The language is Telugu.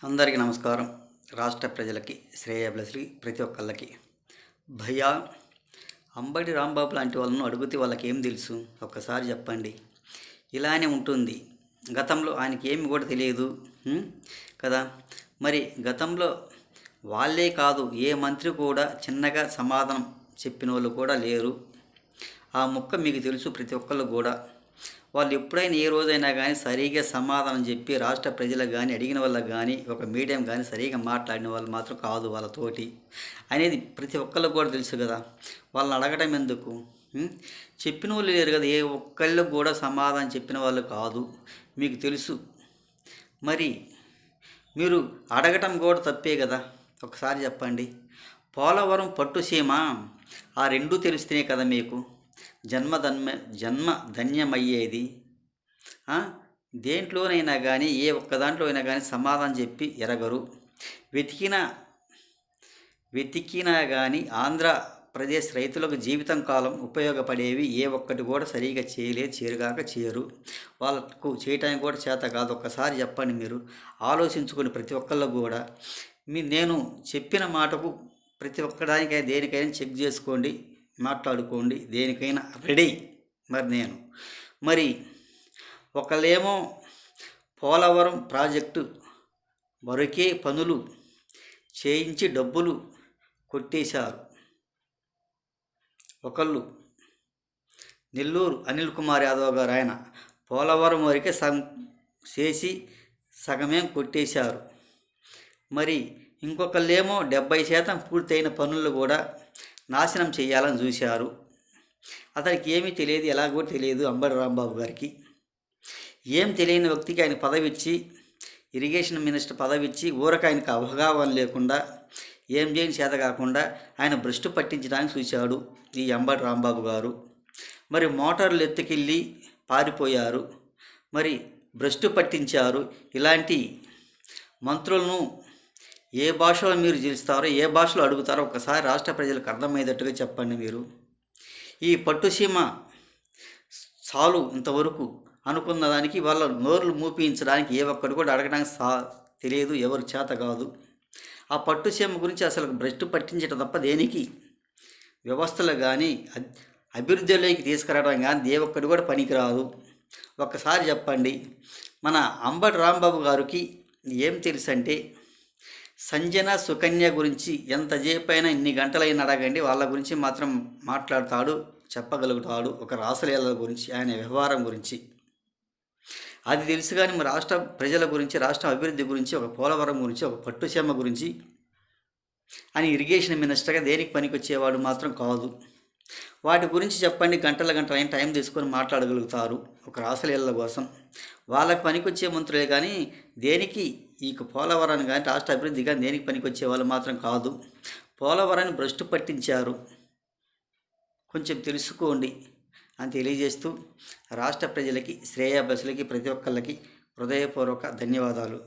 అందరికీ నమస్కారం. రాష్ట్ర ప్రజలకి, శ్రేయోభిలాషులకి ప్రతి ఒక్కళ్ళకి భయ్యా అంబటి రాంబాబు లాంటి వాళ్ళను అడిగితే వాళ్ళకేం తెలుసు ఒక్కసారి చెప్పండి. ఇలానే ఉంటుంది. గతంలో ఆయనకి ఏమి కూడా తెలియదు కదా. మరి గతంలో వాళ్ళే కాదు, ఏ మంత్రి కూడా చిన్నగా సమాధానం చెప్పిన వాళ్ళు కూడా లేరు. ఆ ముక్క మీకు తెలుసు ప్రతి ఒక్కళ్ళు కూడా. వాళ్ళు ఎప్పుడైనా ఏ రోజైనా కానీ సరిగా సమాధానం చెప్పి రాష్ట్ర ప్రజలకు కానీ అడిగిన వాళ్ళకి కానీ ఒక మీడియం కానీ సరిగా మాట్లాడిన వాళ్ళు మాత్రం కాదు వాళ్ళతోటి అనేది ప్రతి ఒక్కళ్ళకు కూడా తెలుసు కదా. వాళ్ళని అడగడం ఎందుకు? చెప్పిన వాళ్ళు లేరు కదా, ఏ ఒక్కళ్ళకు కూడా సమాధానం చెప్పిన వాళ్ళు కాదు, మీకు తెలుసు. మరి మీరు అడగటం కూడా తప్పే కదా. ఒకసారి చెప్పండి. పోలవరం పట్టుసీమ ఆ రెండూ తెలిస్తేనే కదా మీకు జన్మ ధన్యమయ్యేది. దేంట్లోనైనా కానీ ఏ ఒక్క దాంట్లో అయినా కానీ సమాధానం చెప్పి ఎరగరు. వెతికినా కానీ ఆంధ్రప్రదేశ్ రైతులకు జీవితం కాలం ఉపయోగపడేవి ఏ ఒక్కటి కూడా సరిగా చేరుగాక చేయరు. వాళ్ళకు చేయటానికి కూడా చేత కాదు. ఒక్కసారి చెప్పండి, మీరు ఆలోచించుకొని ప్రతి ఒక్కళ్ళు కూడా నేను చెప్పిన మాటకు ప్రతి ఒక్కదానికైనా దేనికైనా చెక్ చేసుకోండి, మాట్లాడుకోండి, దేనికైనా రెడీ. మరి ఒకళ్ళేమో పోలవరం ప్రాజెక్టు వరకే పనులు చేయించి డబ్బులు కొట్టేశారు. ఒకళ్ళు నెల్లూరు అనిల్ కుమార్ యాదవ్ గారు, ఆయన పోలవరం వరకే చేసి సగమేం కొట్టేశారు. మరి ఇంకొకళ్ళేమో 70% పూర్తయిన పనులు కూడా నాశనం చేయాలని చూశారు. అతనికి ఏమీ తెలియదు, ఎలా కూడా తెలియదు. అంబటి రాంబాబు గారికి ఏం తెలియని వ్యక్తికి ఆయన పదవి ఇచ్చి, ఇరిగేషన్ మినిస్టర్ పదవి ఇచ్చి, ఆయనకు అవగాహన లేకుండా, ఏం చేయని చేత కాకుండా ఆయన భ్రష్టు పట్టించడానికి చూశాడు ఈ అంబటి రాంబాబు గారు. మరి మోటార్లు ఎత్తుకెళ్ళి పారిపోయారు, మరి భ్రష్టు పట్టించారు. ఇలాంటి మంత్రులను ఏ భాషలో మీరు గెలుస్తారో, ఏ భాషలో అడుగుతారో ఒకసారి రాష్ట్ర ప్రజలకు అర్థమయ్యేటట్టుగా చెప్పండి. మీరు ఈ పట్టుసీమ చాలు ఇంతవరకు అనుకున్న దానికి వాళ్ళ నోర్లు మూపించడానికి ఏ ఒక్కడు కూడా అడగడానికి తెలియదు, ఎవరు చేత కాదు. ఆ పట్టుసీమ గురించి అసలు భ్రష్టు పట్టించడం తప్ప దేనికి వ్యవస్థలు కానీ అభివృద్ధిలోకి తీసుకురావడం కానీ ఏ ఒక్కడు కూడా పనికిరాదు. ఒక్కసారి చెప్పండి. మన అంబటి రాంబాబు గారికి ఏం తెలుసు అంటే, సంజన సుకన్య గురించి ఎంతసేపైనా ఇన్ని గంటలైనా అడగండి, వాళ్ళ గురించి మాత్రం మాట్లాడతాడు, చెప్పగలుగుతాడు. ఒక రాసలీల గురించి, ఆయన వ్యవహారం గురించి అది తెలుసు. కానీ మరి రాష్ట్ర ప్రజల గురించి, రాష్ట్ర అభివృద్ధి గురించి, ఒక పోలవరం గురించి, ఒక పట్టుసీమ గురించి అని ఇరిగేషన్ మినిస్టర్గా దేనికి పనికొచ్చేవాడు మాత్రం కాదు. వాటి గురించి చెప్పండి, గంటలైన టైం తీసుకొని మాట్లాడగలుగుతారు ఒక రాసలీల కోసం. వాళ్ళకి పనికొచ్చే మంత్రులే కానీ దేనికి ఈ పోలవరాన్ని కానీ రాష్ట్ర అభివృద్ధి కానీ దేనికి పనికొచ్చే వాళ్ళు మాత్రం కాదు. పోలవరాన్ని భ్రష్టు పట్టించారు, కొంచెం తెలుసుకోండి అని తెలియజేస్తూ రాష్ట్ర ప్రజలకి, శ్రేయోభిలాషులకి ప్రతి ఒక్కళ్ళకి హృదయపూర్వక ధన్యవాదాలు.